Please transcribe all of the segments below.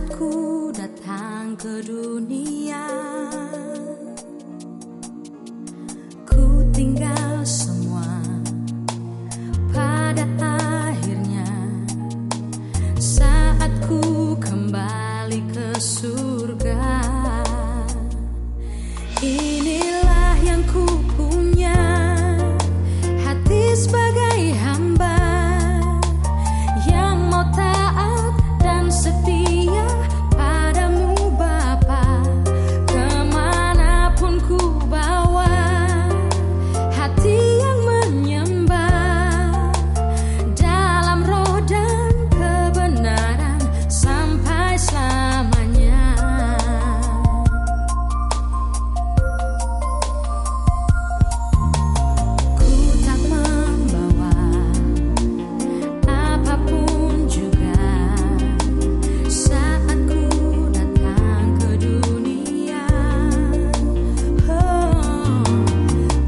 Saat ku datang ke dunia, ku tinggal semua pada akhirnya. Saat ku kembali ke surga, inilah yang ku punya, hati sebagai hamba yang mau taat dan setia padamu Bapa. Kemanapun ku bawa, hati yang menyembah dalam roh dan kebenaran sampai selamanya. Ku tak membawa apapun juga saat ku datang ke dunia. Oh,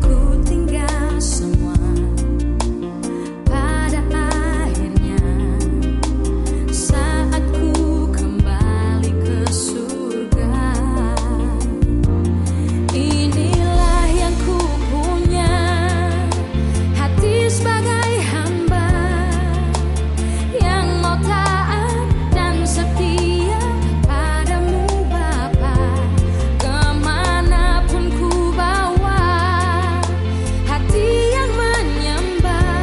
ku tinggal semua pada akhirnya. Saat ku kembali ke surga, inilah yang ku punya, hati sebagai hamba yang mau taat dan setia padamu Bapa. Kemanapun ku bawa, hati yang menyembah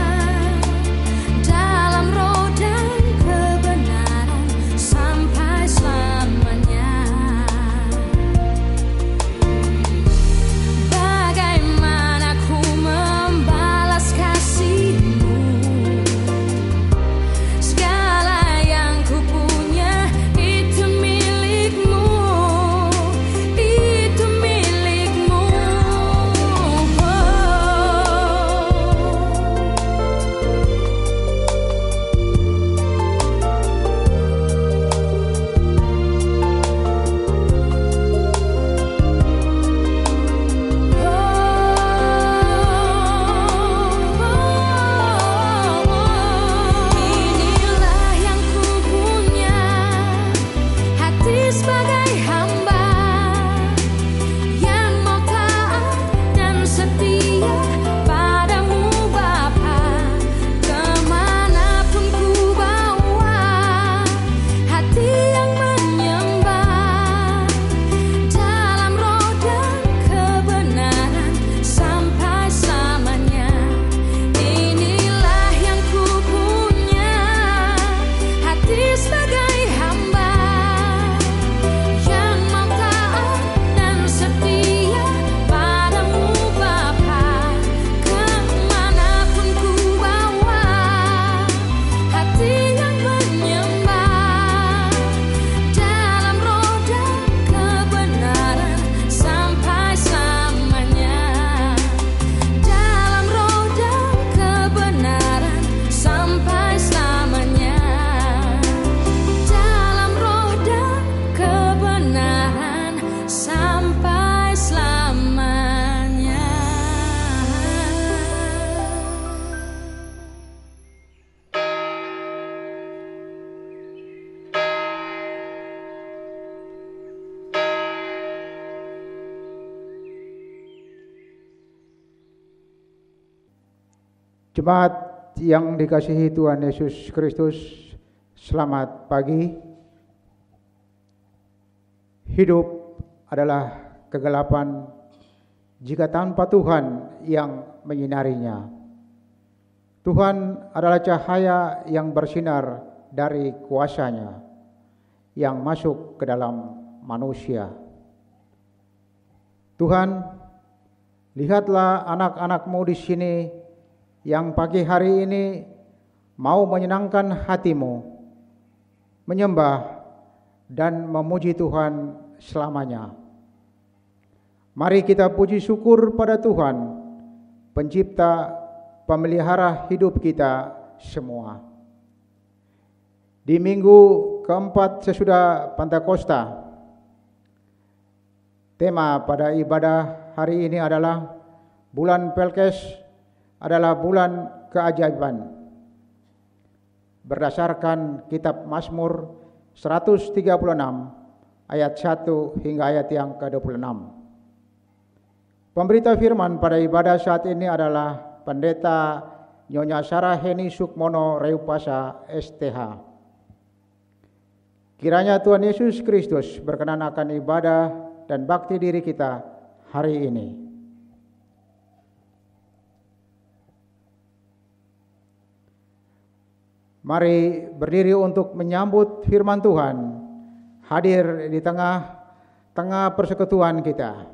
dalam roh dan kebenaran sampai selamanya. Bagaimana ku membalas kasih-Mu? Segala yang ku punya itu milik-Mu, itu milik-Mu. Inilah yang ku punya, hati sebagai hamba yang mau taat dan setia padamu Bapa. Kemanapun ku bawa, hati yang menyembah dalam roh dan kebenaran sampai selamanya. Inilah yang ku punya, hati sebagai hamba yang mau taat dan setia padamu Bapa. Kemanapun ku bawa, hati yang menyembah dalam roh dan kebenaran sampai selamanya. Dalam roh dan kebenaran sampai selamanya. Dalam roh dan kebenaran sampai selamanya. Jemaat yang dikasihi Tuhan Yesus Kristus, selamat pagi. Hidup adalah kegelapan jika tanpa Tuhan yang menyinarinya. Tuhan adalah cahaya yang bersinar dari kuasa-Nya yang masuk ke dalam manusia. Tuhan, lihatlah anak-anak-Mu di sini yang pagi hari ini mau menyenangkan hati-Mu, menyembah dan memuji Tuhan selamanya. Mari kita puji syukur pada Tuhan, Pencipta, Pemelihara hidup kita semua. Di minggu keempat sesudah Pentakosta, tema pada ibadah hari ini adalah bulan Pelkes adalah bulan keajaiban. Berdasarkan kitab Mazmur 136 ayat 1 hingga ayat yang ke-26. Pemberita firman pada ibadah saat ini adalah Pendeta Nyonya Sarah Heni Sukmono Reupasa STH. Kiranya Tuhan Yesus Kristus berkenan akan ibadah dan bakti diri kita hari ini. Mari berdiri untuk menyambut firman Tuhan hadir di tengah-tengah persekutuan kita.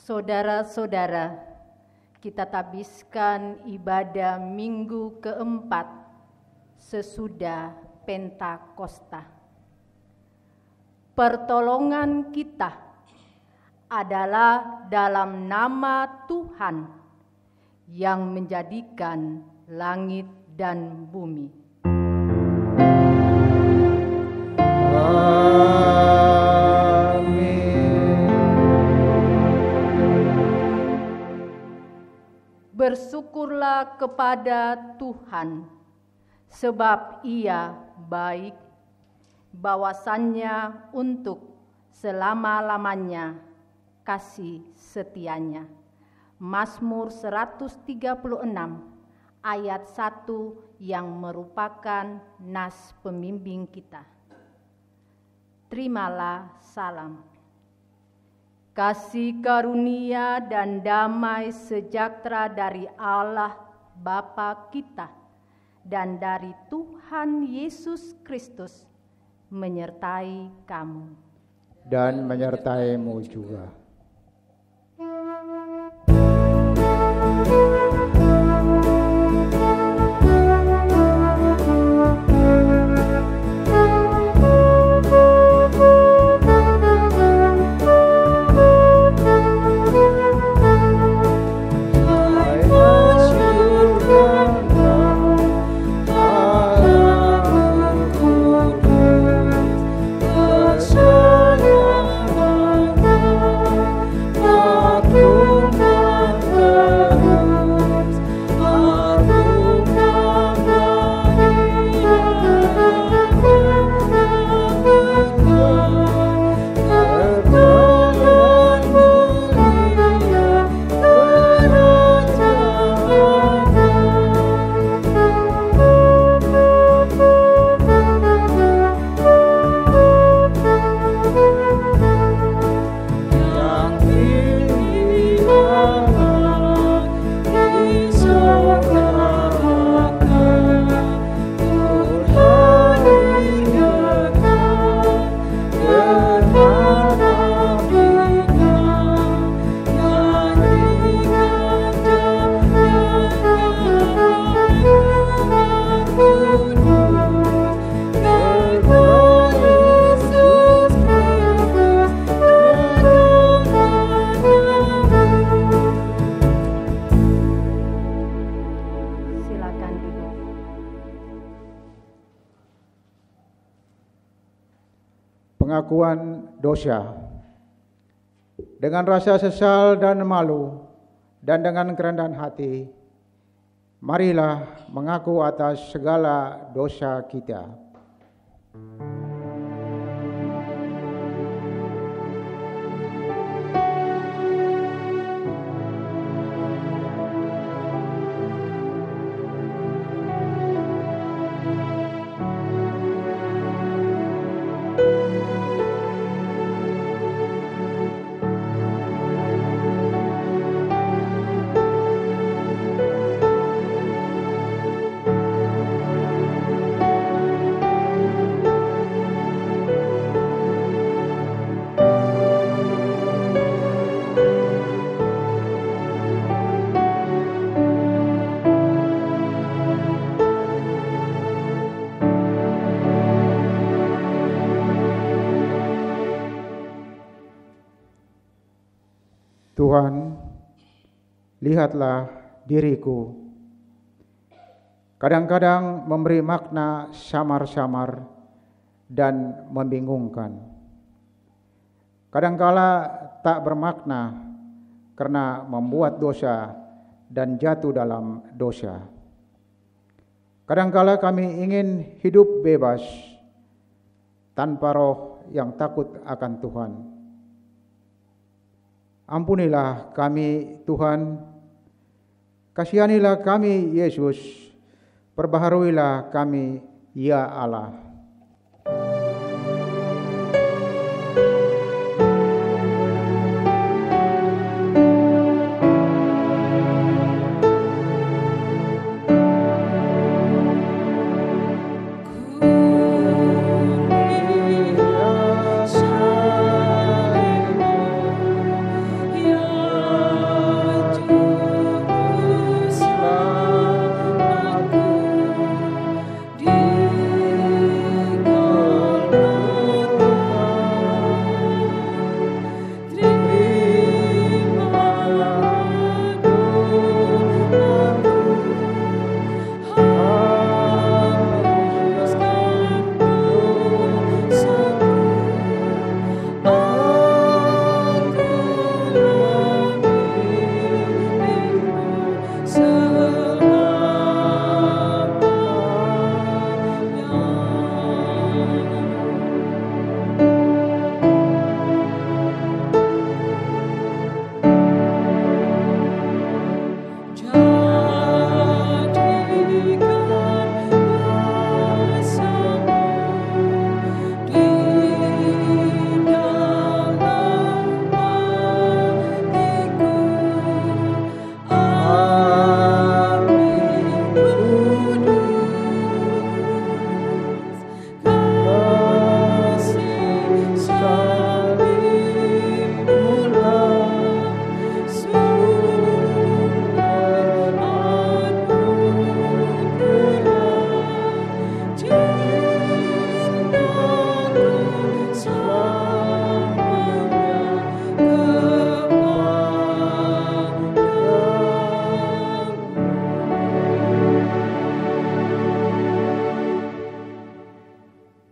Saudara-saudara, kita tabiskan ibadah minggu keempat sesudah Pentakosta. Pertolongan kita adalah dalam nama Tuhan yang menjadikan langit dan bumi. Bersyukurlah kepada Tuhan, sebab Ia baik, bahwasannya untuk selama-lamanya kasih setianya. Mazmur 136 ayat 1 yang merupakan nas pembimbing kita. Terimalah salam. Kasih karunia dan damai sejahtera dari Allah Bapa kita dan dari Tuhan Yesus Kristus menyertai kamu. Dan menyertaimu juga. Oh pengakuan dosa. Dengan rasa sesal dan malu dan dengan kerendahan hati, marilah mengaku atas segala dosa kita. Tuhan, lihatlah diriku. Kadang-kadang memberi makna samar-samar dan membingungkan. Kadangkala tak bermakna karena membuat dosa dan jatuh dalam dosa. Kadangkala kami ingin hidup bebas tanpa roh yang takut akan Tuhan. Ampunilah kami Tuhan, kasihanilah kami Yesus, perbaharuilah kami ya Allah.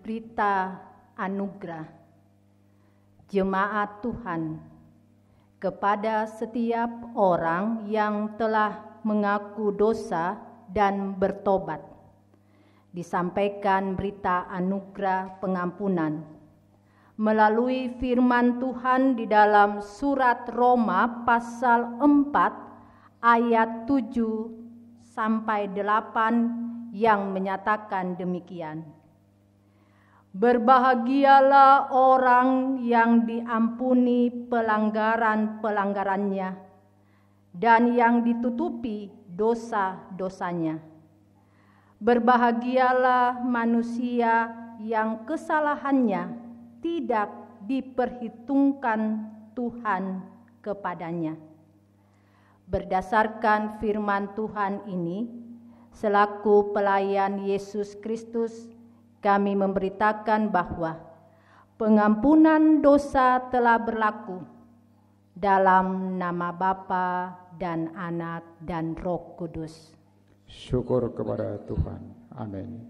Berita anugerah Jemaat Tuhan kepada setiap orang yang telah mengaku dosa dan bertobat. Disampaikan berita anugerah pengampunan melalui firman Tuhan di dalam surat Roma pasal 4 ayat 7 sampai 8 yang menyatakan demikian. Berbahagialah orang yang diampuni pelanggaran-pelanggarannya dan yang ditutupi dosa-dosanya. Berbahagialah manusia yang kesalahannya tidak diperhitungkan Tuhan kepadanya. Berdasarkan firman Tuhan ini, selaku pelayan Yesus Kristus, kami memberitakan bahwa pengampunan dosa telah berlaku dalam nama Bapa dan Anak dan Roh Kudus. Syukur kepada Tuhan. Amin.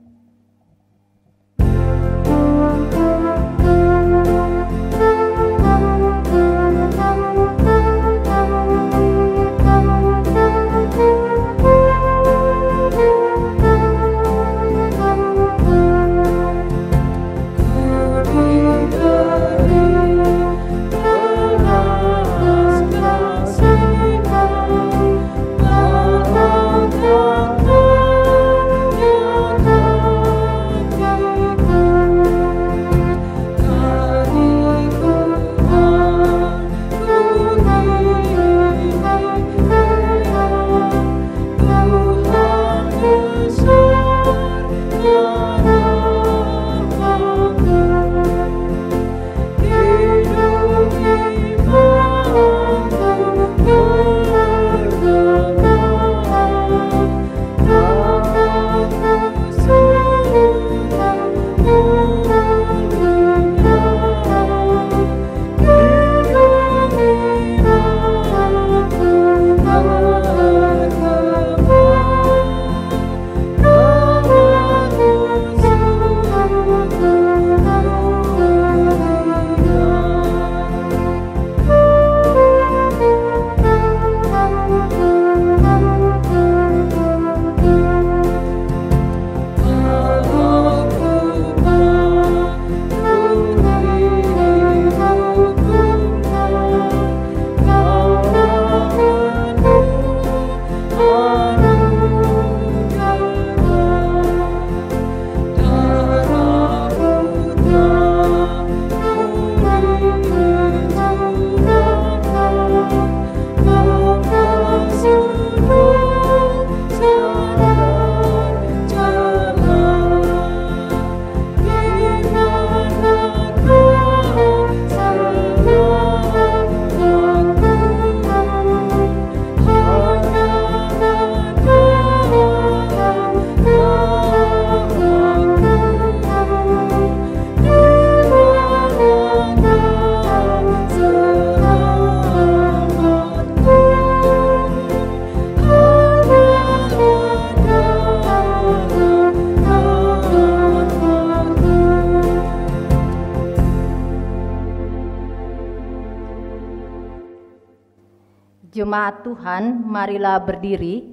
Jemaat Tuhan, marilah berdiri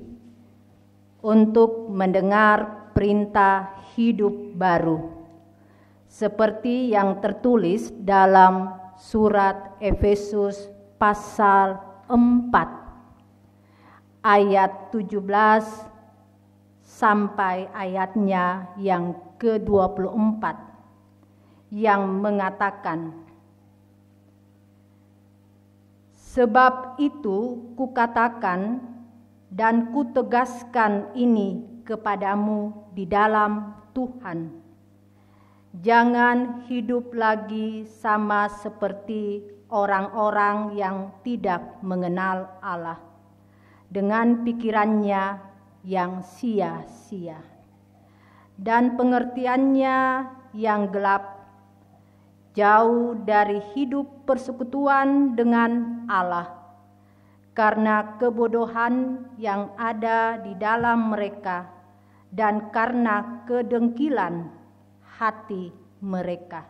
untuk mendengar perintah hidup baru, seperti yang tertulis dalam surat Efesus pasal 4 ayat 17 sampai ayatnya yang ke-24 yang mengatakan, "Sebab itu kukatakan dan kutegaskan ini kepadamu di dalam Tuhan. Jangan hidup lagi sama seperti orang-orang yang tidak mengenal Allah, dengan pikirannya yang sia-sia dan pengertiannya yang gelap, jauh dari hidup persekutuan dengan Allah, karena kebodohan yang ada di dalam mereka dan karena kedengkilan hati mereka.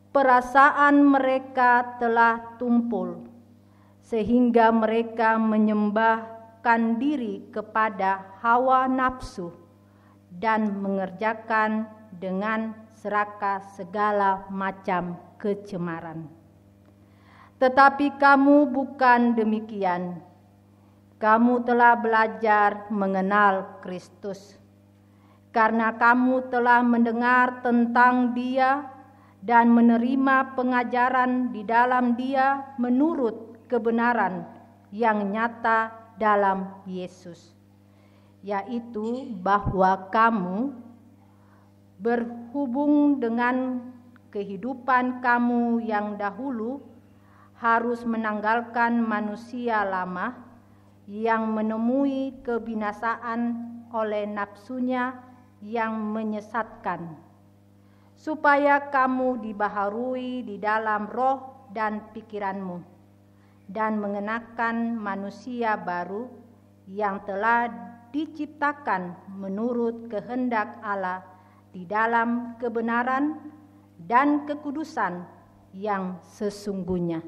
Perasaan mereka telah tumpul, sehingga mereka menyembahkan diri kepada hawa nafsu dan mengerjakan dengan serakah segala macam kecemaran. Tetapi kamu bukan demikian. Kamu telah belajar mengenal Kristus, karena kamu telah mendengar tentang Dia dan menerima pengajaran di dalam Dia menurut kebenaran yang nyata dalam Yesus, yaitu bahwa kamu berhubung dengan kehidupan kamu yang dahulu harus menanggalkan manusia lama yang menemui kebinasaan oleh nafsunya yang menyesatkan, supaya kamu dibaharui di dalam roh dan pikiranmu, dan mengenakan manusia baru yang telah diciptakan menurut kehendak Allah di dalam kebenaran dan kekudusan yang sesungguhnya.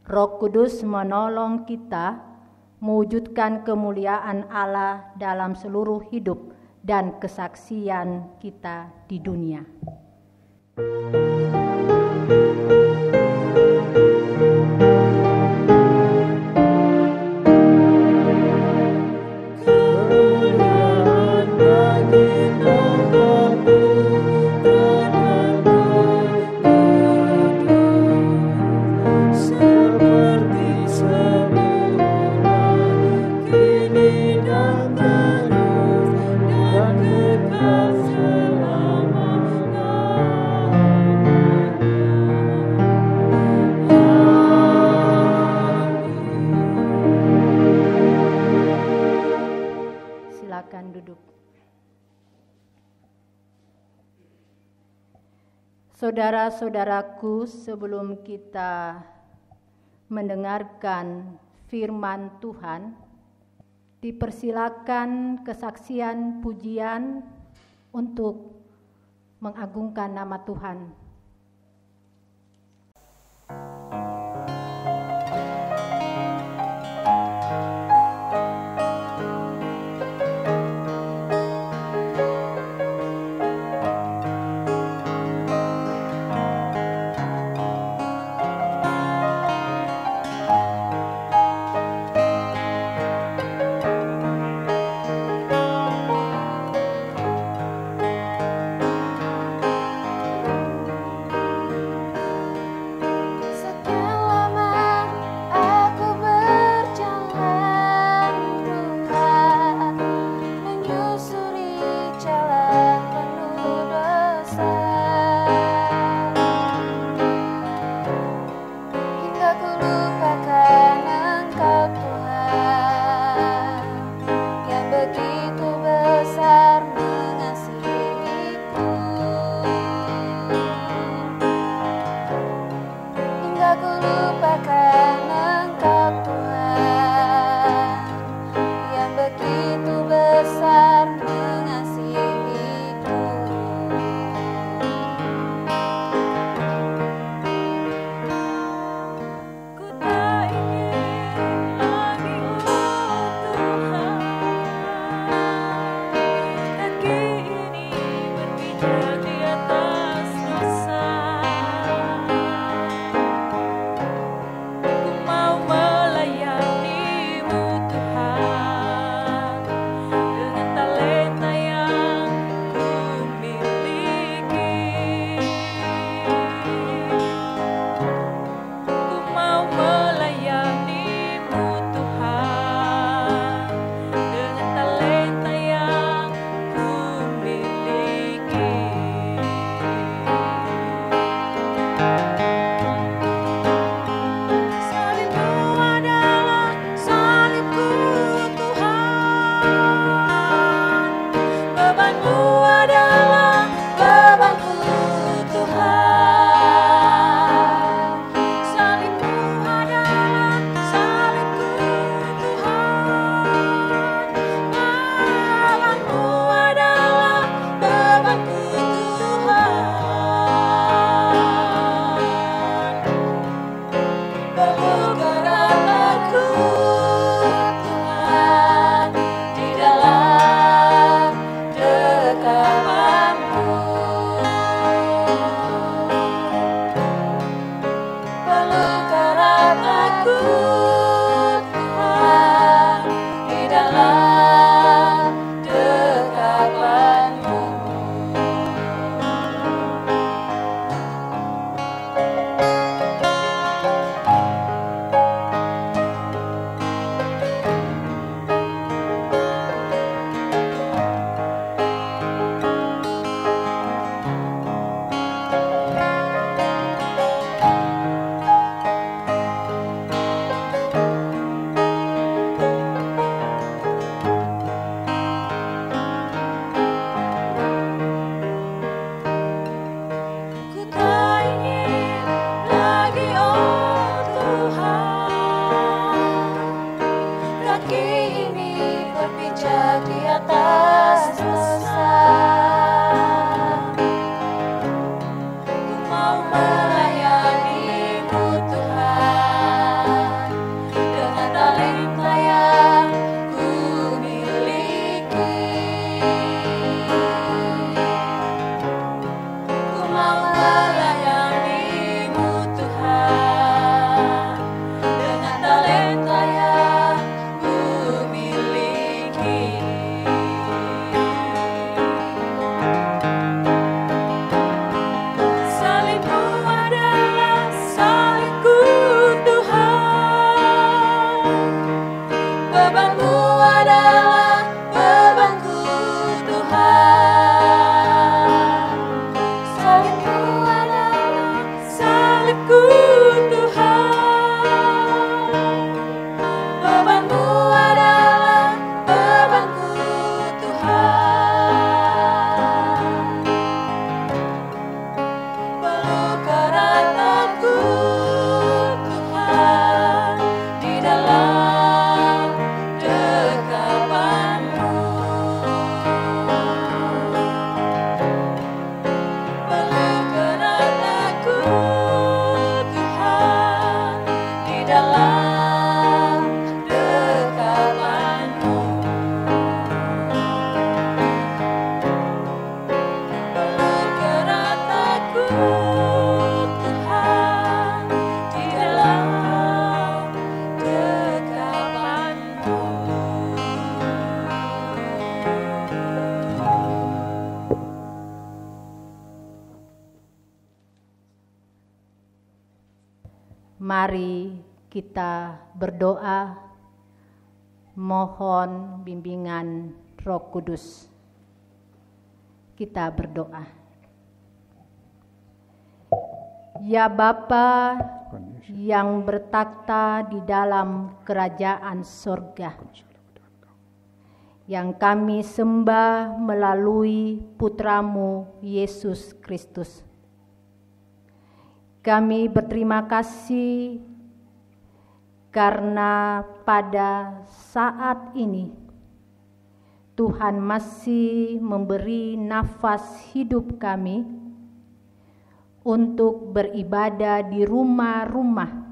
Roh Kudus menolong kita mewujudkan kemuliaan Allah dalam seluruh hidup dan kesaksian kita di dunia. Saudara-saudaraku, sebelum kita mendengarkan firman Tuhan, dipersilakan kesaksian pujian untuk mengagungkan nama Tuhan. kita berdoa mohon bimbingan Roh Kudus. Kita berdoa. Ya Bapa yang bertakhta di dalam kerajaan sorga, yang kami sembah melalui Putramu Yesus Kristus. Kami berterima kasih karena pada saat ini Tuhan masih memberi nafas hidup kami untuk beribadah di rumah-rumah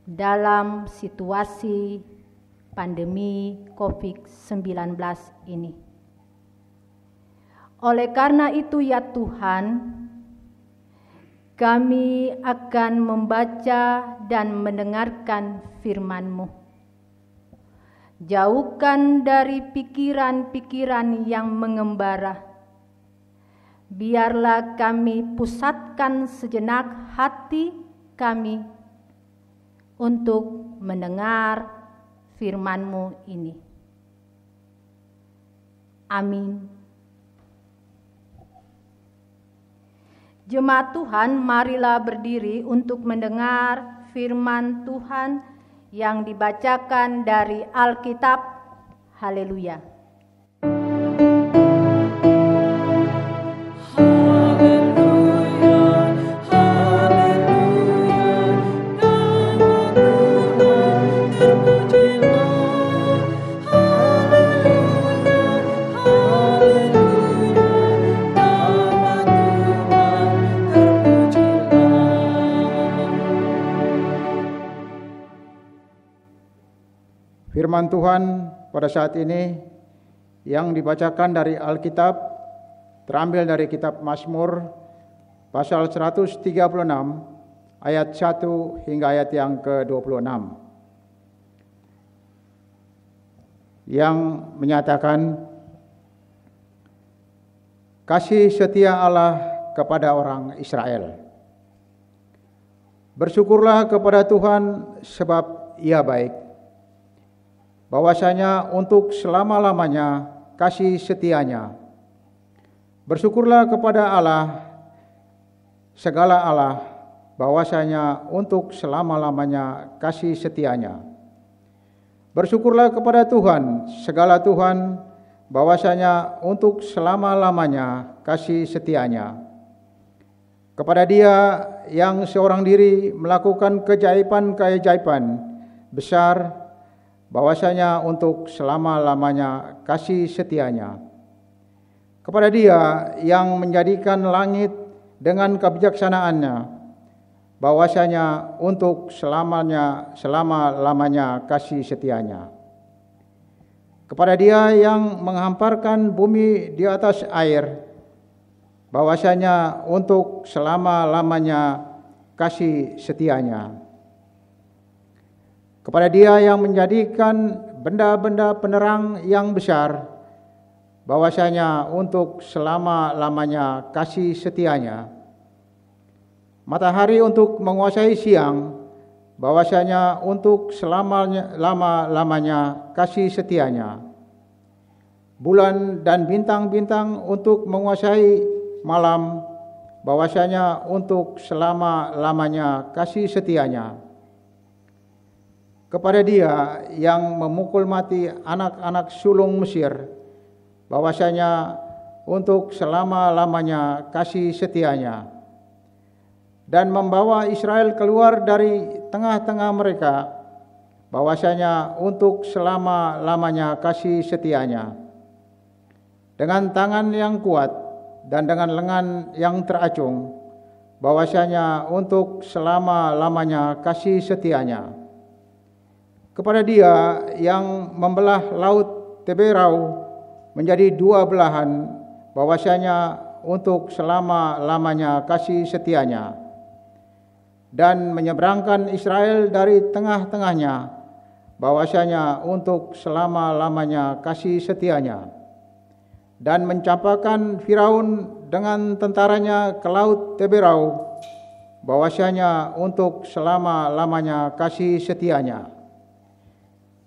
dalam situasi pandemi COVID-19 ini. Oleh karena itu ya Tuhan, kami akan membaca dan mendengarkan firman-Mu. Jauhkan dari pikiran-pikiran yang mengembara. Biarlah kami pusatkan sejenak hati kami untuk mendengar firman-Mu ini. Amin. Jemaat Tuhan, marilah berdiri untuk mendengar firman Tuhan yang dibacakan dari Alkitab. Haleluya. Firman Tuhan pada saat ini yang dibacakan dari Alkitab terambil dari kitab Mazmur pasal 136 ayat 1 hingga ayat yang ke-26 yang menyatakan kasih setia Allah kepada orang Israel. Bersyukurlah kepada Tuhan sebab Ia baik. Bahwasanya untuk selama-lamanya kasih setianya. Bersyukurlah kepada Allah, segala Allah, bahwasanya untuk selama-lamanya kasih setianya. Bersyukurlah kepada Tuhan, segala Tuhan, bahwasanya untuk selama-lamanya kasih setianya. Kepada Dia yang seorang diri melakukan keajaiban-keajaiban besar, bahwasanya untuk selama-lamanya kasih setianya. Kepada Dia yang menjadikan langit dengan kebijaksanaannya, bahwasanya untuk selama-lamanya kasih setianya. Kepada Dia yang menghamparkan bumi di atas air, bahwasanya untuk selama-lamanya kasih setianya. Kepada Dia yang menjadikan benda-benda penerang yang besar, bahwasanya untuk selama-lamanya kasih setianya. Matahari untuk menguasai siang, bahwasanya untuk selama-lamanya kasih setianya. Bulan dan bintang-bintang untuk menguasai malam, bahwasanya untuk selama-lamanya kasih setianya. Kepada Dia yang memukul mati anak-anak sulung Mesir, bahwasanya untuk selama-lamanya kasih setianya. Dan membawa Israel keluar dari tengah-tengah mereka, bahwasanya untuk selama-lamanya kasih setianya. Dengan tangan yang kuat dan dengan lengan yang teracung, bahwasanya untuk selama-lamanya kasih setianya. Kepada Dia yang membelah laut Teberau menjadi dua belahan, bahwasanya untuk selama-lamanya kasih setianya. Dan menyeberangkan Israel dari tengah-tengahnya, bahwasanya untuk selama-lamanya kasih setianya. Dan mencampakkan Firaun dengan tentaranya ke laut Teberau, bahwasanya untuk selama-lamanya kasih setianya.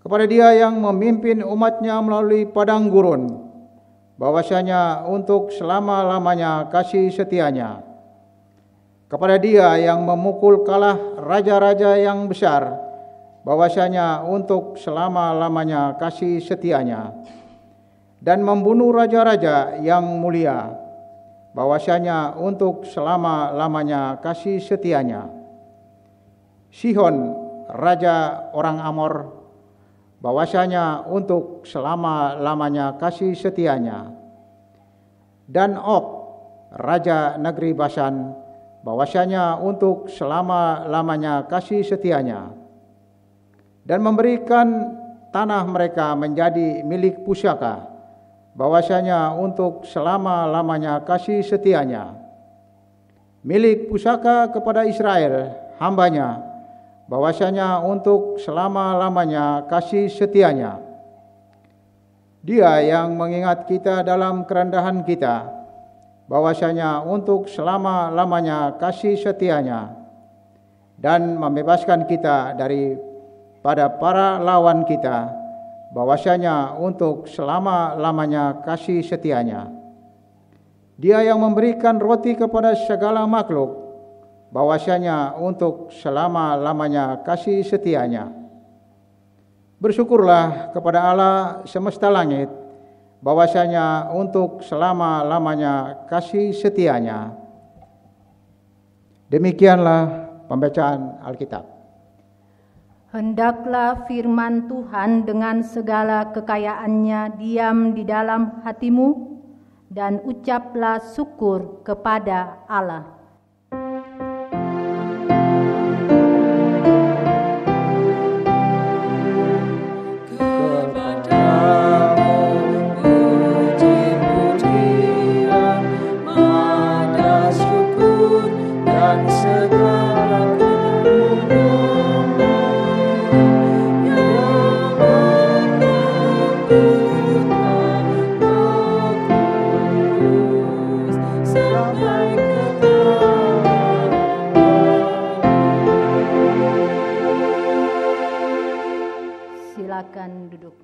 Kepada Dia yang memimpin umat-Nya melalui padang gurun, bahwasanya untuk selama-lamanya kasih setianya. Kepada Dia yang memukul kalah raja-raja yang besar, bahwasanya untuk selama-lamanya kasih setianya. Dan membunuh raja-raja yang mulia, bahwasanya untuk selama-lamanya kasih setianya. Sihon, raja orang Amor, bahwasanya untuk selama-lamanya kasih setianya. Dan Og, raja negeri Basan, bahwasanya untuk selama-lamanya kasih setianya. Dan memberikan tanah mereka menjadi milik pusaka, bahwasanya untuk selama-lamanya kasih setianya. Milik pusaka kepada Israel, hamba-Nya, bahwasanya untuk selama-lamanya kasih setianya. Dia yang mengingat kita dalam kerendahan kita, bahwasanya untuk selama-lamanya kasih setianya. Dan membebaskan kita daripada para lawan kita, bahwasanya untuk selama-lamanya kasih setianya. Dia yang memberikan roti kepada segala makhluk, bahwasanya untuk selama-lamanya kasih setianya. Bersyukurlah kepada Allah semesta langit, bahwasanya untuk selama-lamanya kasih setianya. Demikianlah pembacaan Alkitab. Hendaklah firman Tuhan dengan segala kekayaannya diam di dalam hatimu, dan ucaplah syukur kepada Allah. Silakan duduk.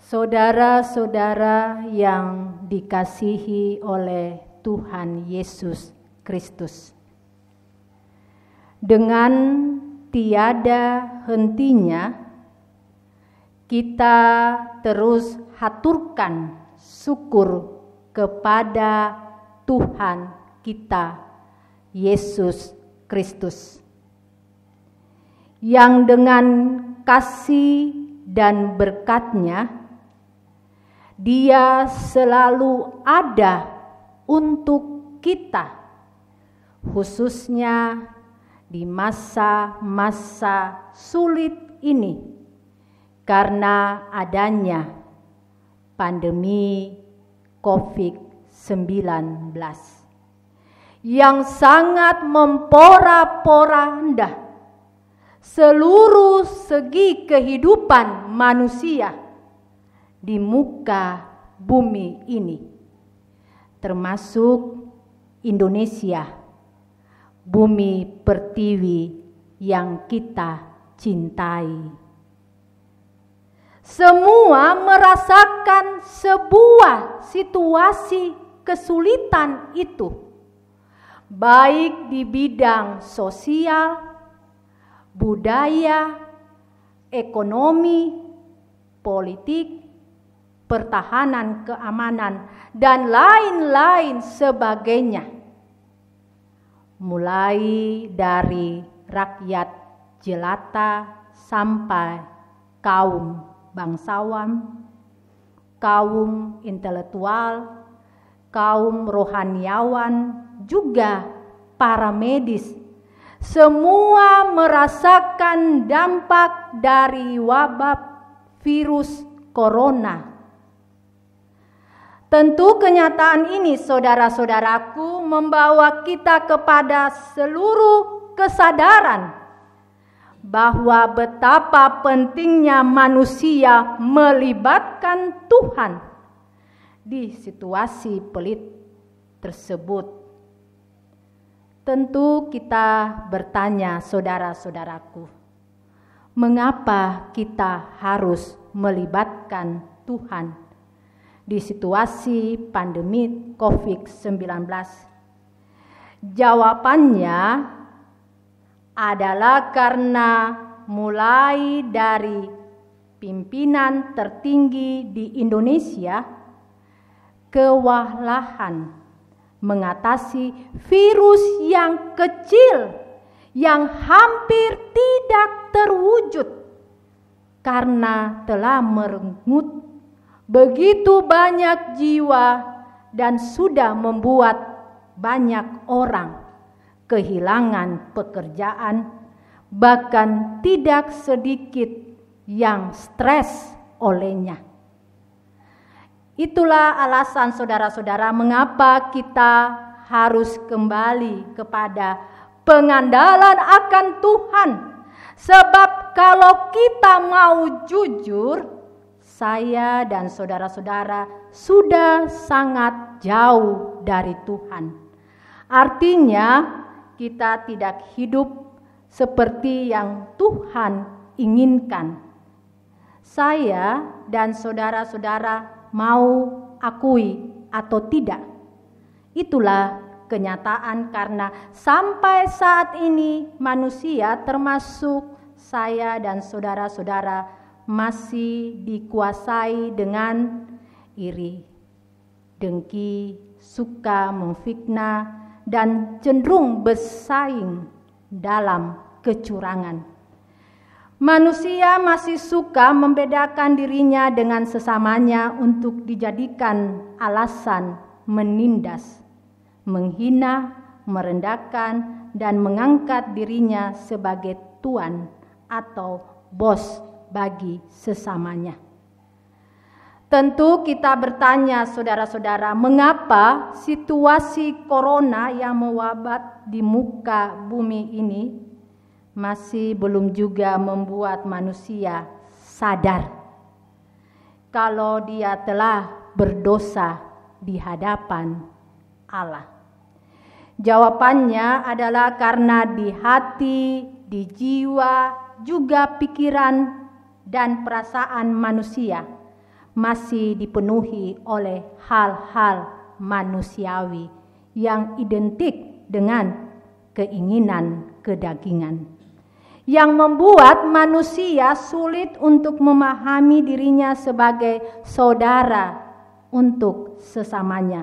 Saudara-saudara yang dikasihi oleh Tuhan Yesus Kristus, dengan tiada hentinya kita terus haturkan syukur kepada Tuhan kita Yesus Kristus, yang dengan kasih dan berkat-Nya Dia selalu ada untuk kita, khususnya di masa-masa sulit ini karena adanya pandemi COVID-19 yang sangat memporak-poranda seluruh segi kehidupan manusia di muka bumi ini, termasuk Indonesia, bumi pertiwi yang kita cintai. Semua merasakan sebuah situasi kesulitan itu, baik di bidang sosial, budaya, ekonomi, politik, pertahanan, keamanan, dan lain-lain sebagainya. Mulai dari rakyat jelata sampai kaum bangsawan, kaum intelektual, kaum rohaniawan, juga para medis. Semua merasakan dampak dari wabah virus corona. Tentu kenyataan ini, saudara-saudaraku, membawa kita kepada seluruh kesadaran bahwa betapa pentingnya manusia melibatkan Tuhan di situasi pelit tersebut. Tentu kita bertanya, saudara-saudaraku, mengapa kita harus melibatkan Tuhan di situasi pandemi COVID-19? Jawabannya adalah karena mulai dari pimpinan tertinggi di Indonesia kewalahan mengatasi virus yang kecil yang hampir tidak terwujud karena telah merenggut begitu banyak jiwa dan sudah membuat banyak orang kehilangan pekerjaan, bahkan tidak sedikit yang stres olehnya. Itulah alasan saudara-saudara mengapa kita harus kembali kepada pengandalan akan Tuhan. Sebab kalau kita mau jujur, saya dan saudara-saudara sudah sangat jauh dari Tuhan. Artinya kita tidak hidup seperti yang Tuhan inginkan. Saya dan saudara-saudara mau akui atau tidak, itulah kenyataan, karena sampai saat ini manusia termasuk saya dan saudara-saudara masih dikuasai dengan iri, dengki, suka memfitnah, dan cenderung bersaing dalam kecurangan. Manusia masih suka membedakan dirinya dengan sesamanya untuk dijadikan alasan menindas, menghina, merendahkan, dan mengangkat dirinya sebagai tuan atau bos bagi sesamanya. Tentu kita bertanya, saudara-saudara, mengapa situasi corona yang mewabah di muka bumi ini masih belum juga membuat manusia sadar kalau dia telah berdosa di hadapan Allah. Jawabannya adalah karena di hati, di jiwa, juga pikiran dan perasaan manusia masih dipenuhi oleh hal-hal manusiawi yang identik dengan keinginan kedagingan, yang membuat manusia sulit untuk memahami dirinya sebagai saudara untuk sesamanya,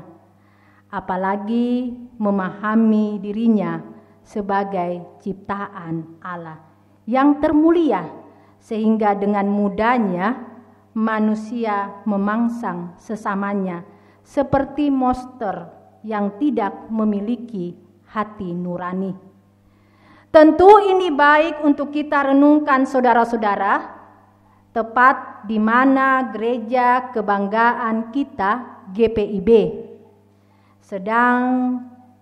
apalagi memahami dirinya sebagai ciptaan Allah yang termulia, sehingga dengan mudahnya manusia memangsang sesamanya seperti monster yang tidak memiliki hati nurani. Tentu ini baik untuk kita renungkan, saudara-saudara, tepat di mana gereja kebanggaan kita, GPIB, sedang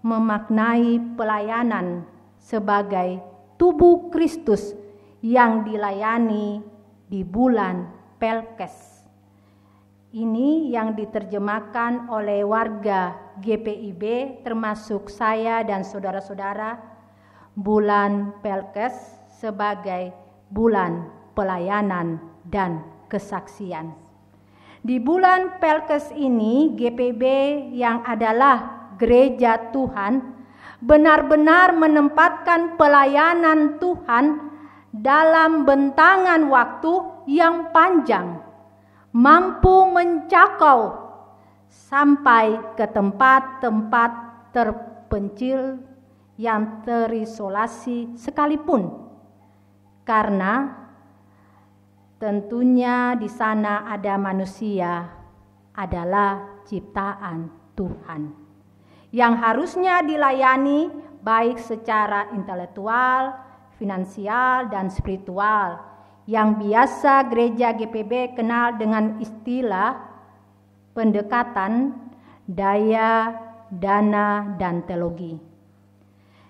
memaknai pelayanan sebagai tubuh Kristus yang dilayani di bulan Pelkes. Ini yang diterjemahkan oleh warga GPIB termasuk saya dan saudara-saudara, bulan Pelkes sebagai bulan pelayanan dan kesaksian. Di bulan Pelkes ini, GPIB yang adalah gereja Tuhan benar-benar menempatkan pelayanan Tuhan dalam bentangan waktu yang panjang, mampu menjangkau sampai ke tempat-tempat terpencil yang terisolasi sekalipun, karena tentunya di sana ada manusia adalah ciptaan Tuhan yang harusnya dilayani baik secara intelektual, finansial, dan spiritual, yang biasa gereja GPIB kenal dengan istilah pendekatan daya, dana, dan teologi.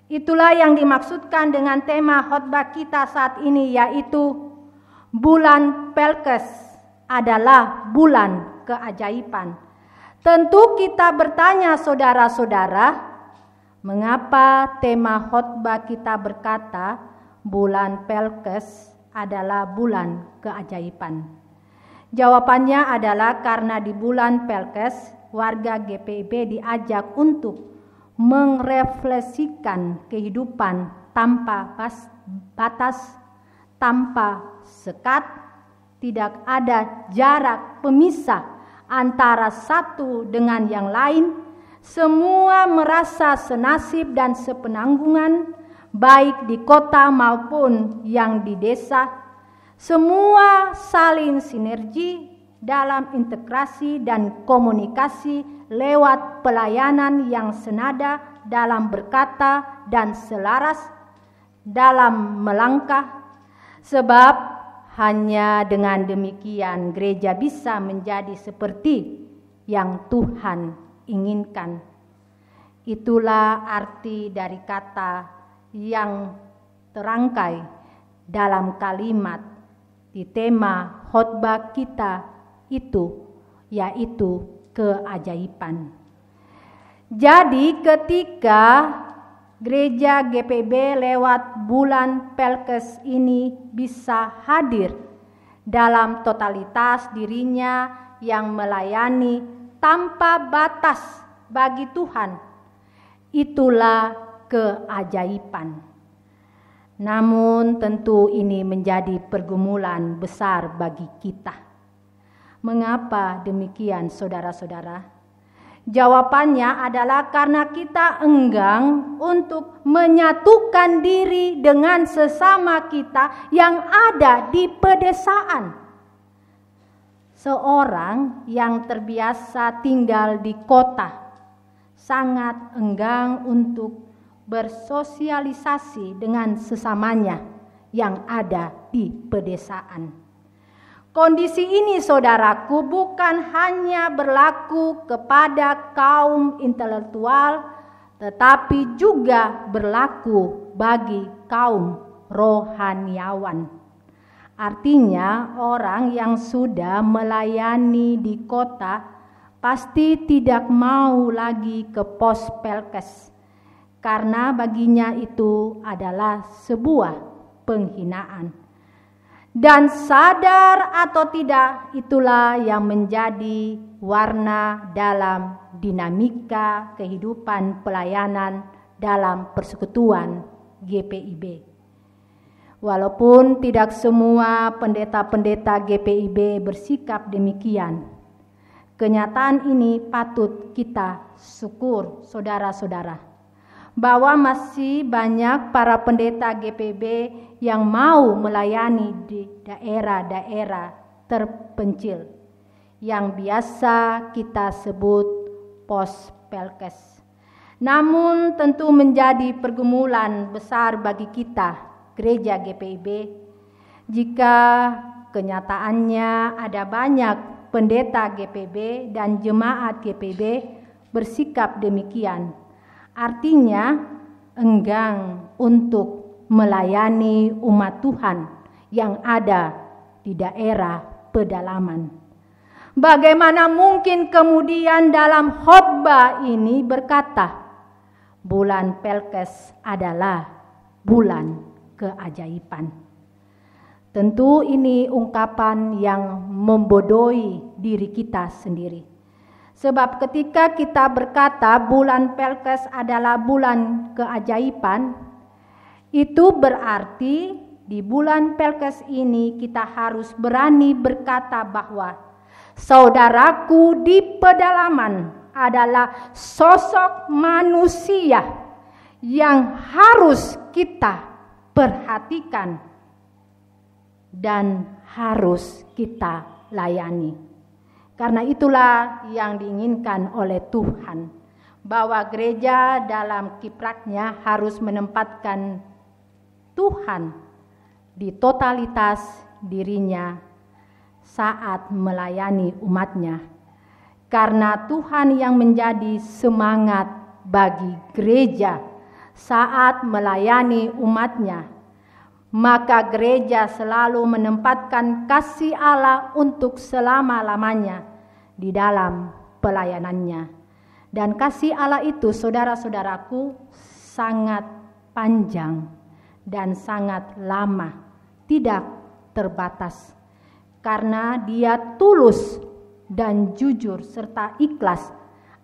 Itulah yang dimaksudkan dengan tema khotbah kita saat ini, yaitu bulan Pelkes adalah bulan keajaiban. Tentu kita bertanya saudara-saudara, mengapa tema khotbah kita berkata bulan Pelkes adalah bulan keajaiban? Jawabannya adalah karena di bulan Pelkes warga GPIB diajak untuk merefleksikan kehidupan tanpa batas, tanpa sekat, tidak ada jarak pemisah antara satu dengan yang lain. Semua merasa senasib dan sepenanggungan, baik di kota maupun yang di desa. Semua saling sinergi dalam integrasi dan komunikasi lewat pelayanan yang senada dalam berkata dan selaras dalam melangkah. Sebab hanya dengan demikian gereja bisa menjadi seperti yang Tuhan inginkan. Itulah arti dari kata yang terangkai dalam kalimat di tema khotbah kita itu, yaitu keajaiban. Jadi ketika gereja GPB lewat bulan Pelkes ini bisa hadir dalam totalitas dirinya yang melayani tanpa batas bagi Tuhan, itulah keajaiban. Namun tentu ini menjadi pergumulan besar bagi kita. Mengapa demikian, saudara-saudara? Jawabannya adalah karena kita enggan untuk menyatukan diri dengan sesama kita yang ada di pedesaan. Seorang yang terbiasa tinggal di kota sangat enggan untuk bersosialisasi dengan sesamanya yang ada di pedesaan. Kondisi ini, saudaraku, bukan hanya berlaku kepada kaum intelektual, tetapi juga berlaku bagi kaum rohaniawan. Artinya, orang yang sudah melayani di kota pasti tidak mau lagi ke pos Pelkes, karena baginya itu adalah sebuah penghinaan. Dan sadar atau tidak, itulah yang menjadi warna dalam dinamika kehidupan pelayanan dalam persekutuan GPIB. Walaupun tidak semua pendeta-pendeta GPIB bersikap demikian, kenyataan ini patut kita syukur, saudara-saudara, bahwa masih banyak para pendeta GPIB yang mau melayani di daerah-daerah terpencil yang biasa kita sebut pos Pelkes. Namun tentu menjadi pergumulan besar bagi kita, gereja GPIB, jika kenyataannya ada banyak pendeta GPIB dan jemaat GPIB bersikap demikian. Artinya enggan untuk melayani umat Tuhan yang ada di daerah pedalaman. Bagaimana mungkin kemudian dalam khotbah ini berkata, bulan Pelkes adalah bulan keajaiban. Tentu ini ungkapan yang membodohi diri kita sendiri. Sebab ketika kita berkata bulan Pelkes adalah bulan keajaiban, itu berarti di bulan Pelkes ini kita harus berani berkata bahwa saudaraku di pedalaman adalah sosok manusia yang harus kita perhatikan dan harus kita layani. Karena itulah yang diinginkan oleh Tuhan, bahwa gereja dalam kiprahnya harus menempatkan Tuhan di totalitas dirinya saat melayani umatnya. Karena Tuhan yang menjadi semangat bagi gereja saat melayani umatnya, maka gereja selalu menempatkan kasih Allah untuk selama-lamanya di dalam pelayanannya. Dan kasih Allah itu, saudara-saudaraku, sangat panjang dan sangat lama, tidak terbatas. Karena Dia tulus dan jujur serta ikhlas,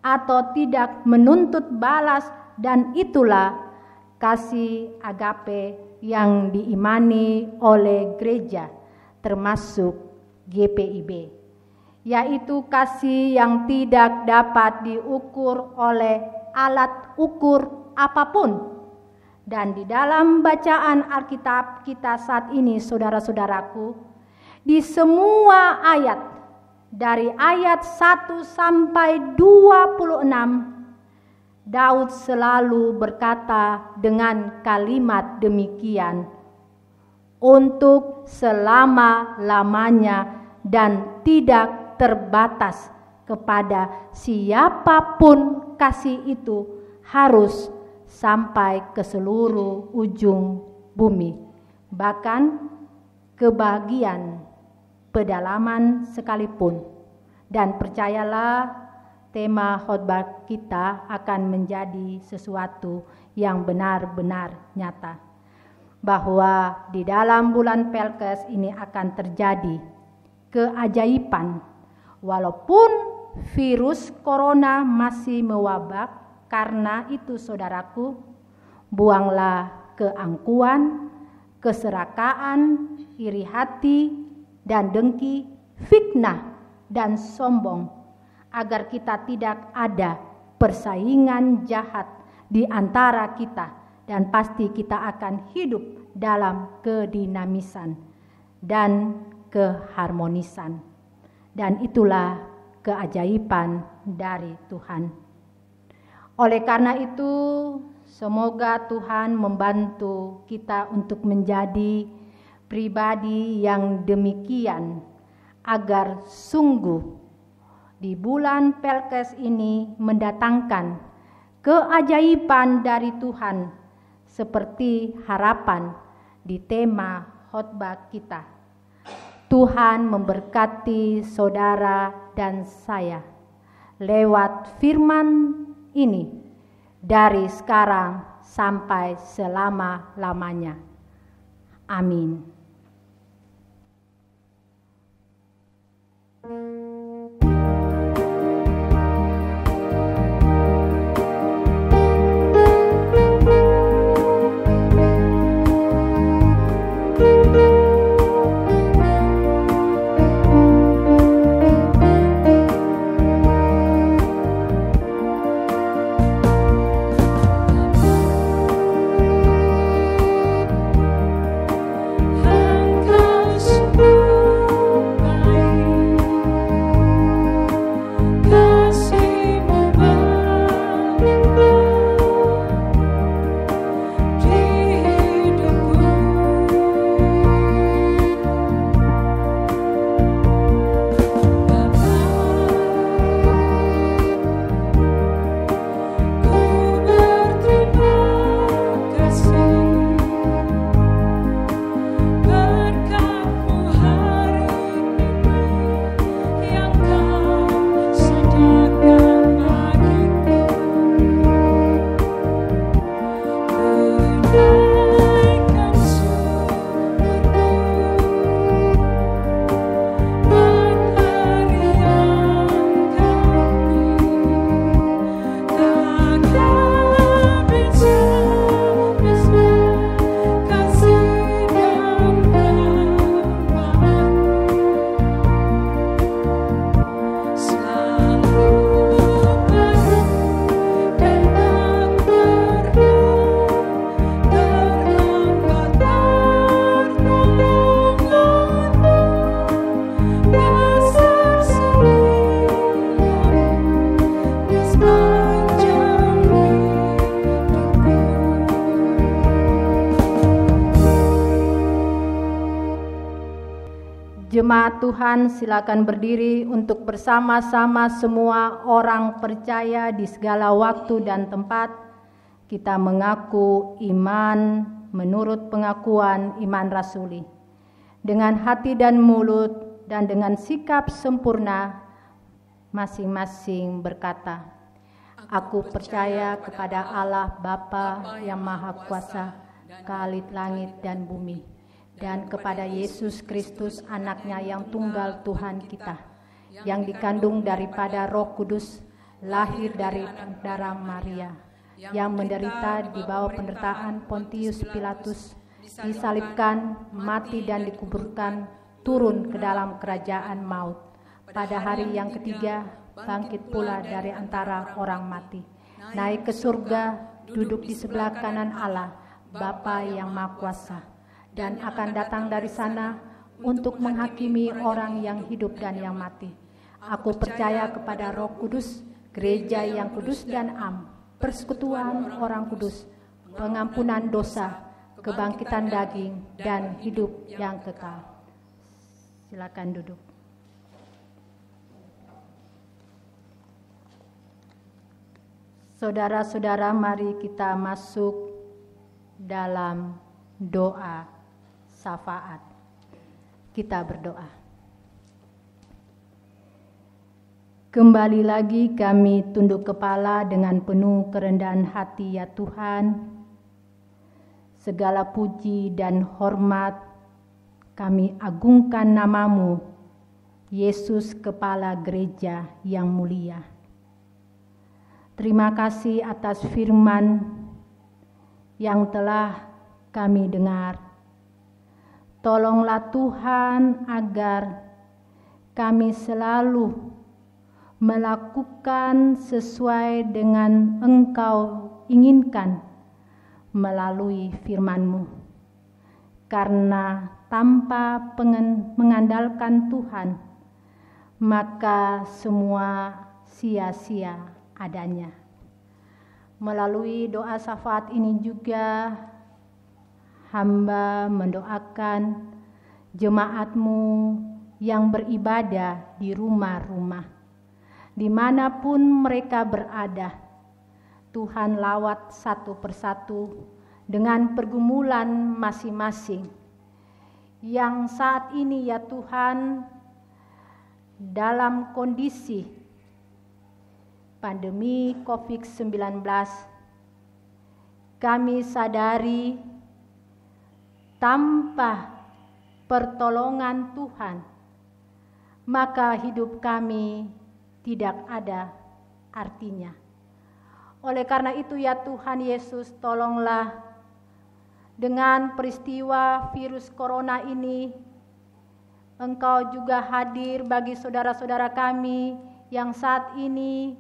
atau tidak menuntut balas, dan itulah kasih agape yang diimani oleh gereja, termasuk GPIB, yaitu kasih yang tidak dapat diukur oleh alat ukur apapun. Dan di dalam bacaan Alkitab kita saat ini, saudara-saudaraku, di semua ayat, dari ayat 1 sampai 26, Daud selalu berkata dengan kalimat demikian, untuk selama-lamanya dan tidak terbatas kepada siapapun kasih itu harus sampai ke seluruh ujung bumi, bahkan ke bagian pedalaman sekalipun. Dan percayalah, tema khotbah kita akan menjadi sesuatu yang benar-benar nyata, bahwa di dalam bulan Pelkes ini akan terjadi keajaiban. Walaupun virus corona masih mewabah, karena itu saudaraku, buanglah keangkuhan, keserakaan, iri hati, dan dengki, fitnah, dan sombong, agar kita tidak ada persaingan jahat di antara kita, dan pasti kita akan hidup dalam kedinamisan dan keharmonisan. Dan itulah keajaiban dari Tuhan. Oleh karena itu, semoga Tuhan membantu kita untuk menjadi pribadi yang demikian, agar sungguh di bulan Pelkes ini mendatangkan keajaiban dari Tuhan, seperti harapan di tema khotbah kita. Tuhan memberkati saudara dan saya lewat firman ini dari sekarang sampai selama-lamanya. Amin. Jemaat Tuhan, silakan berdiri untuk bersama-sama semua orang percaya di segala waktu dan tempat Kita mengaku iman menurut pengakuan iman rasuli, dengan hati dan mulut dan dengan sikap sempurna masing-masing berkata, Aku percaya kepada Allah Bapa yang Maha Kuasa, Khalid langit dan bumi, dan kepada Yesus Kristus anaknya yang tunggal Tuhan kita, yang dikandung daripada Roh Kudus, lahir dari darah Maria, yang menderita di bawah penderitaan Pontius Pilatus, disalibkan, mati dan dikuburkan, turun ke dalam kerajaan maut. Pada hari yang ketiga, bangkit pula dari antara orang mati, naik ke surga, duduk di sebelah kanan Allah, Bapa yang Maha Kuasa, dan akan datang dari sana untuk menghakimi orang yang hidup dan yang mati. Aku percaya kepada Roh Kudus, gereja yang kudus dan am, persekutuan orang kudus, pengampunan dosa, kebangkitan daging, dan hidup yang kekal. Silakan duduk. Saudara-saudara, mari kita masuk dalam doa syafaat. Kita berdoa. Kembali lagi kami tunduk kepala dengan penuh kerendahan hati, ya Tuhan. Segala puji dan hormat kami agungkan nama-Mu, Yesus Kepala Gereja yang mulia. Terima kasih atas firman yang telah kami dengar. Tolonglah Tuhan agar kami selalu melakukan sesuai dengan Engkau inginkan melalui firman-Mu. Karena tanpa mengandalkan Tuhan, maka semua sia-sia adanya. Melalui doa syafaat ini juga hamba mendoakan jemaat-Mu yang beribadah di rumah-rumah, dimanapun mereka berada. Tuhan lawat satu persatu dengan pergumulan masing-masing yang saat ini, ya Tuhan, dalam kondisi pandemi COVID-19, kami sadari tanpa pertolongan Tuhan, maka hidup kami tidak ada artinya. Oleh karena itu, ya Tuhan Yesus, tolonglah dengan peristiwa virus corona ini, Engkau juga hadir bagi saudara-saudara kami yang saat ini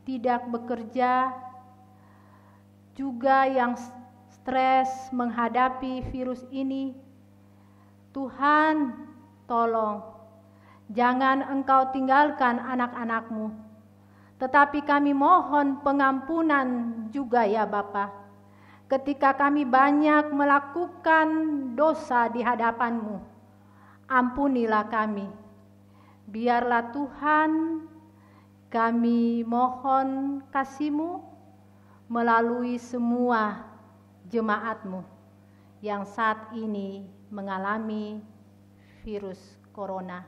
tidak bekerja, juga yang stres menghadapi virus ini. Tuhan, tolong, jangan Engkau tinggalkan anak-anak-Mu, tetapi kami mohon pengampunan juga, ya Bapa. Ketika kami banyak melakukan dosa di hadapan-Mu, ampunilah kami. Biarlah Tuhan, kami mohon kasih-Mu melalui semua jemaat-Mu yang saat ini mengalami virus corona,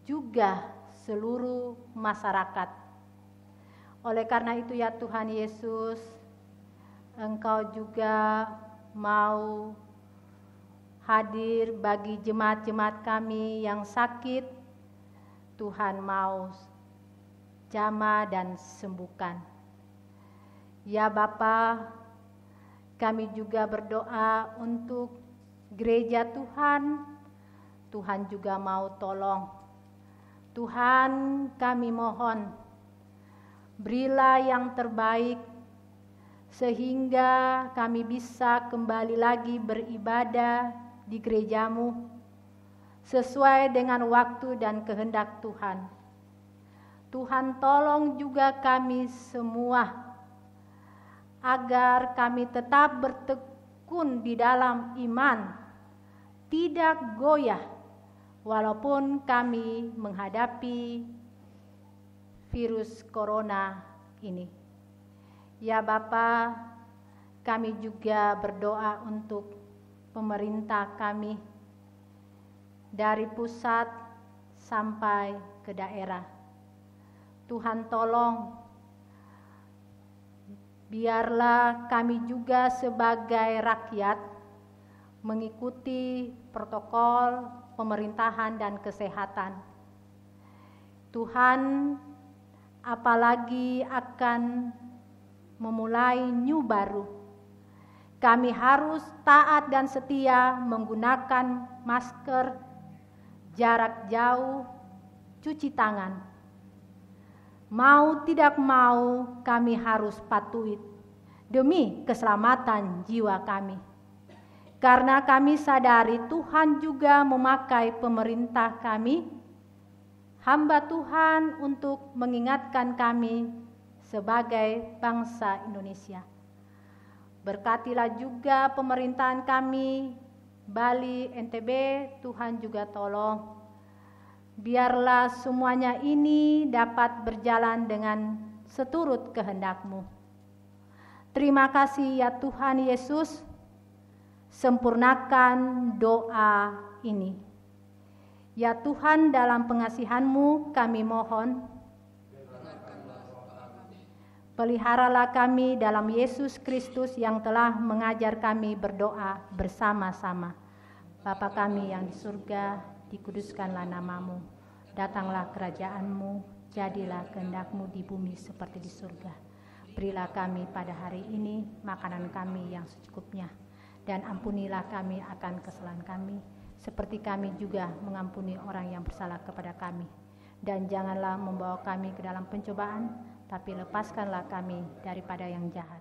juga seluruh masyarakat. Oleh karena itu, ya Tuhan Yesus, Engkau juga mau hadir bagi jemaat-jemaat kami yang sakit. Tuhan mau jamah dan sembuhkan. Ya Bapa, kami juga berdoa untuk gereja Tuhan. Tuhan juga mau tolong. Tuhan, kami mohon, berilah yang terbaik sehingga kami bisa kembali lagi beribadah di gereja-Mu sesuai dengan waktu dan kehendak Tuhan. Tuhan, tolong juga kami semua agar kami tetap bertekun di dalam iman, tidak goyah walaupun kami menghadapi virus corona ini. Ya Bapa, kami juga berdoa untuk pemerintah kami dari pusat sampai ke daerah. Tuhan tolong, biarlah kami juga sebagai rakyat mengikuti protokol pemerintahan dan kesehatan. Tuhan, apalagi akan memulai new baru, kami harus taat dan setia menggunakan masker, jarak jauh, cuci tangan. Mau tidak mau kami harus patuhi demi keselamatan jiwa kami. Karena kami sadari Tuhan juga memakai pemerintah kami, hamba Tuhan, untuk mengingatkan kami sebagai bangsa Indonesia. Berkatilah juga pemerintahan kami, Bali, NTB, Tuhan juga tolong. Biarlah semuanya ini dapat berjalan dengan seturut kehendak-Mu. Terima kasih ya Tuhan Yesus, sempurnakan doa ini. Ya Tuhan, dalam pengasihan-Mu kami mohon, peliharalah kami dalam Yesus Kristus yang telah mengajar kami berdoa bersama-sama. Bapa kami yang di surga, dikuduskanlah nama-Mu, datanglah kerajaan-Mu, jadilah kehendak-Mu di bumi seperti di surga. Berilah kami pada hari ini makanan kami yang secukupnya, dan ampunilah kami akan kesalahan kami, seperti kami juga mengampuni orang yang bersalah kepada kami. Dan janganlah membawa kami ke dalam pencobaan, tapi lepaskanlah kami daripada yang jahat.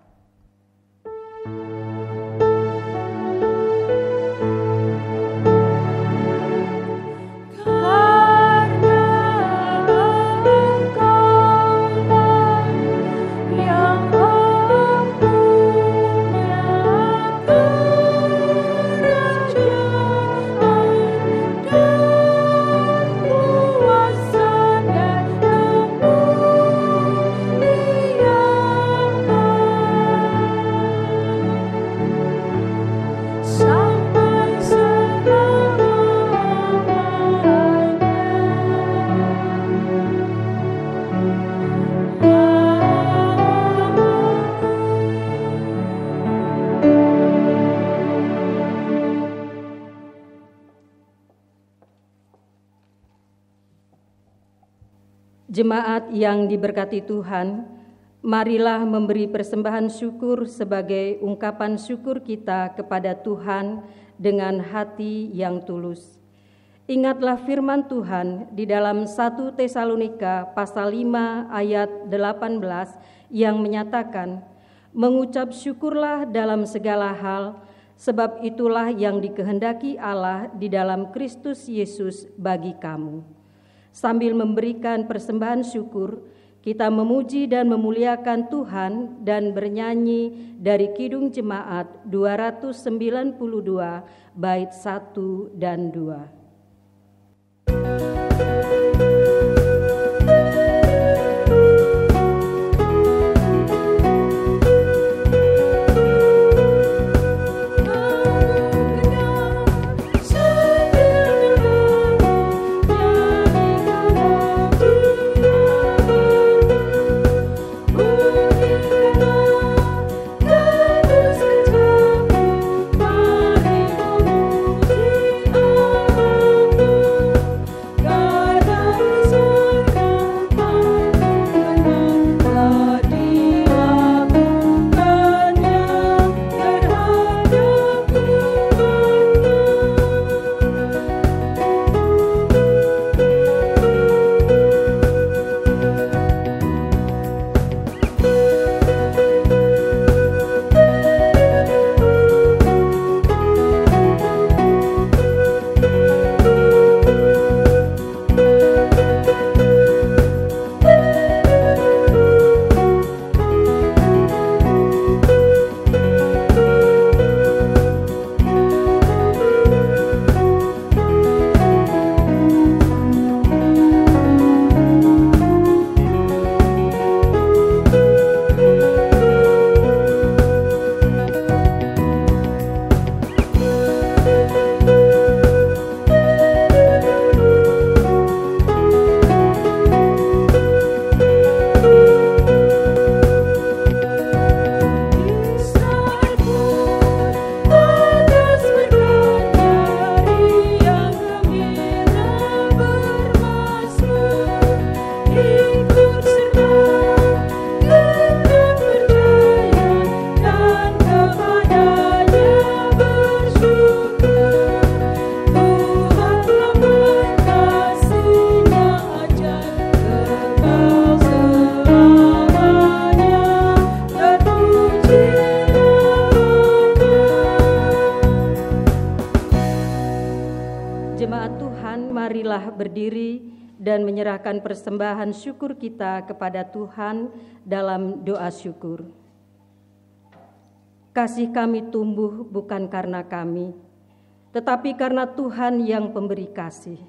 Jemaat yang diberkati Tuhan, marilah memberi persembahan syukur sebagai ungkapan syukur kita kepada Tuhan dengan hati yang tulus. Ingatlah firman Tuhan di dalam 1 Tesalonika pasal 5 ayat 18 yang menyatakan, mengucap syukurlah dalam segala hal, sebab itulah yang dikehendaki Allah di dalam Kristus Yesus bagi kamu. Sambil memberikan persembahan syukur, kita memuji dan memuliakan Tuhan dan bernyanyi dari Kidung Jemaat 292 bait 1 dan 2. God. berdiri dan menyerahkan persembahan syukur kita kepada Tuhan dalam doa syukur. Kasih kami tumbuh bukan karena kami, tetapi karena Tuhan yang pemberi kasih.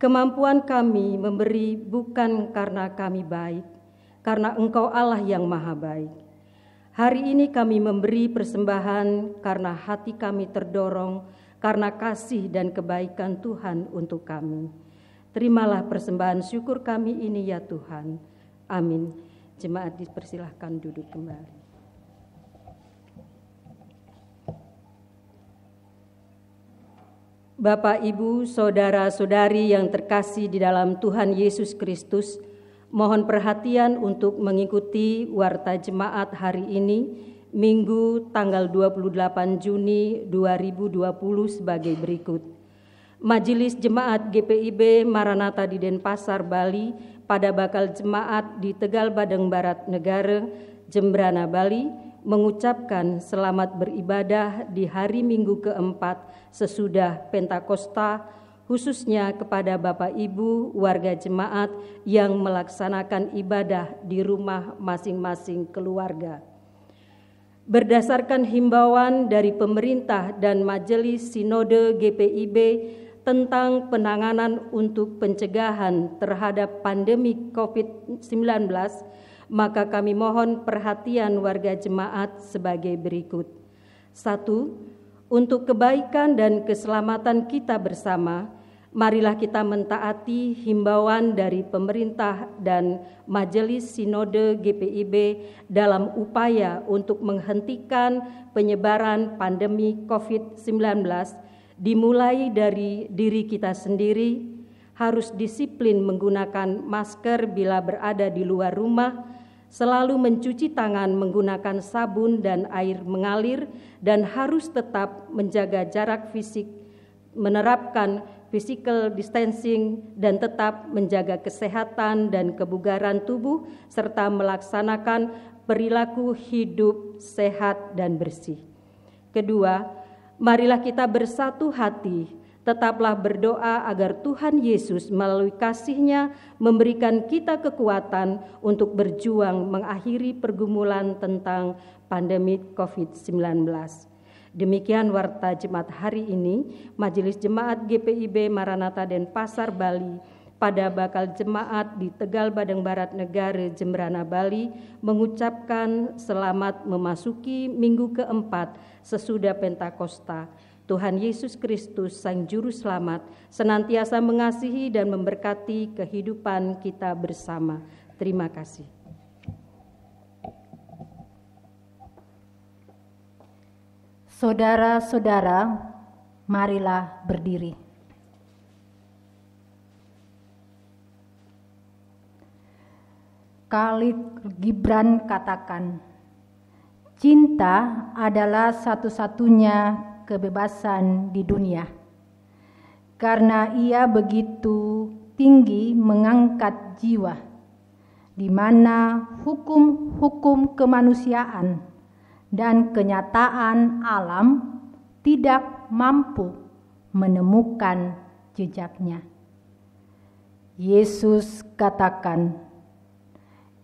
Kemampuan kami memberi bukan karena kami baik, karena Engkau Allah yang maha baik. Hari ini kami memberi persembahan karena hati kami terdorong karena kasih dan kebaikan Tuhan untuk kami. Terimalah persembahan syukur kami ini ya Tuhan. Amin. Jemaat dipersilahkan duduk kembali. Bapak, Ibu, saudara-saudari yang terkasih di dalam Tuhan Yesus Kristus, mohon perhatian untuk mengikuti warta jemaat hari ini, Minggu tanggal 28 Juni 2020 sebagai berikut. Majelis Jemaat GPIB Maranatha di Denpasar, Bali pada bakal jemaat di Tegal Badeng Barat Negara, Jembrana, Bali mengucapkan selamat beribadah di hari Minggu keempat sesudah Pentakosta, khususnya kepada Bapak Ibu warga jemaat yang melaksanakan ibadah di rumah masing-masing keluarga. Berdasarkan himbauan dari pemerintah dan Majelis Sinode GPIB tentang penanganan untuk pencegahan terhadap pandemi COVID-19, maka kami mohon perhatian warga jemaat sebagai berikut. 1. Untuk kebaikan dan keselamatan kita bersama, marilah kita mentaati himbauan dari pemerintah dan Majelis Sinode GPIB dalam upaya untuk menghentikan penyebaran pandemi COVID-19, dimulai dari diri kita sendiri, harus disiplin menggunakan masker bila berada di luar rumah, selalu mencuci tangan menggunakan sabun dan air mengalir, dan harus tetap menjaga jarak fisik, menerapkan physical distancing, dan tetap menjaga kesehatan dan kebugaran tubuh, serta melaksanakan perilaku hidup sehat dan bersih. Kedua, marilah kita bersatu hati, tetaplah berdoa agar Tuhan Yesus melalui kasih-Nya memberikan kita kekuatan untuk berjuang mengakhiri pergumulan tentang pandemi COVID-19. Demikian warta jemaat hari ini, Majelis Jemaat GPIB Maranatha Denpasar, Bali pada bakal jemaat di Tegal Badeng Barat Negara, Jembrana, Bali mengucapkan selamat memasuki minggu keempat sesudah Pentakosta. Tuhan Yesus Kristus, Sang Juru Selamat, senantiasa mengasihi dan memberkati kehidupan kita bersama. Terima kasih. Saudara-saudara, marilah berdiri. Khalil Gibran katakan, cinta adalah satu-satunya kebebasan di dunia, karena ia begitu tinggi mengangkat jiwa, di mana hukum-hukum kemanusiaan dan kenyataan alam tidak mampu menemukan jejaknya. Yesus katakan,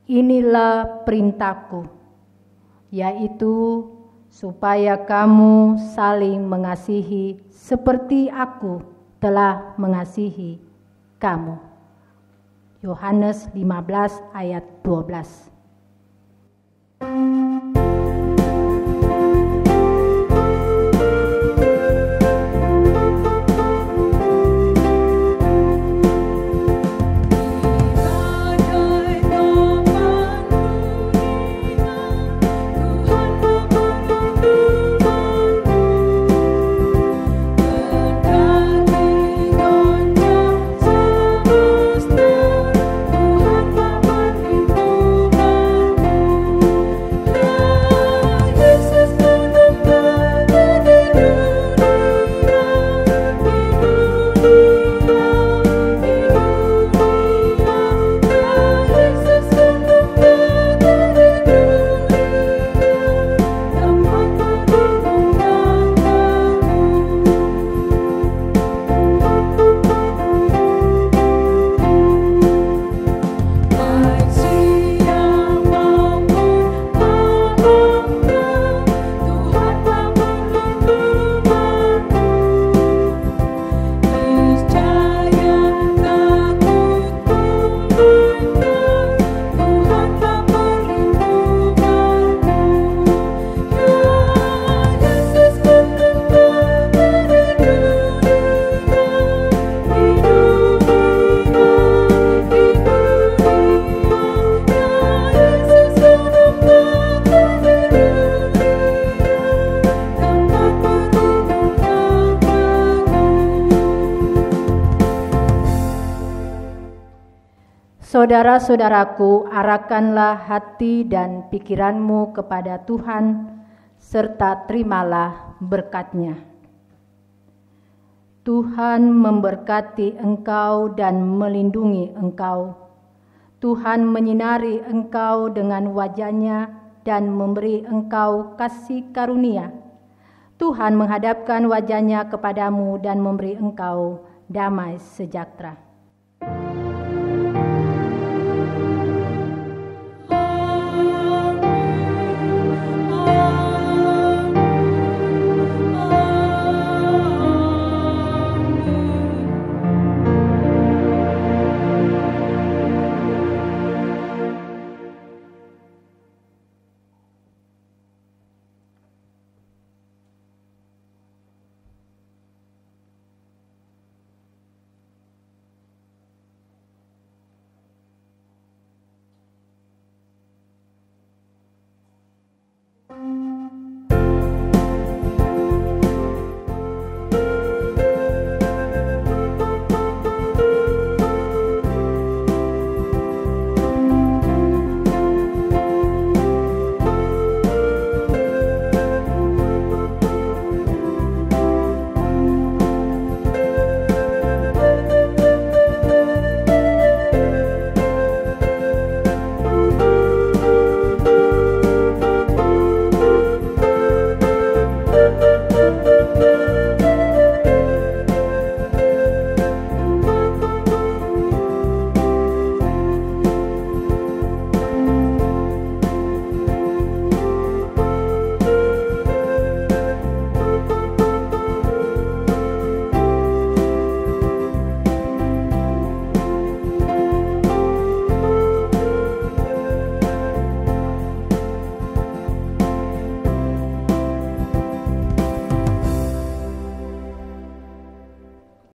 inilah perintahku, yaitu supaya kamu saling mengasihi seperti aku telah mengasihi kamu. Yohanes 15 ayat 12. Tuhan Saudara-saudaraku, arahkanlah hati dan pikiranmu kepada Tuhan, serta terimalah berkat-Nya. Tuhan memberkati engkau dan melindungi engkau. Tuhan menyinari engkau dengan wajah-Nya dan memberi engkau kasih karunia. Tuhan menghadapkan wajah-Nya kepadamu dan memberi engkau damai sejahtera.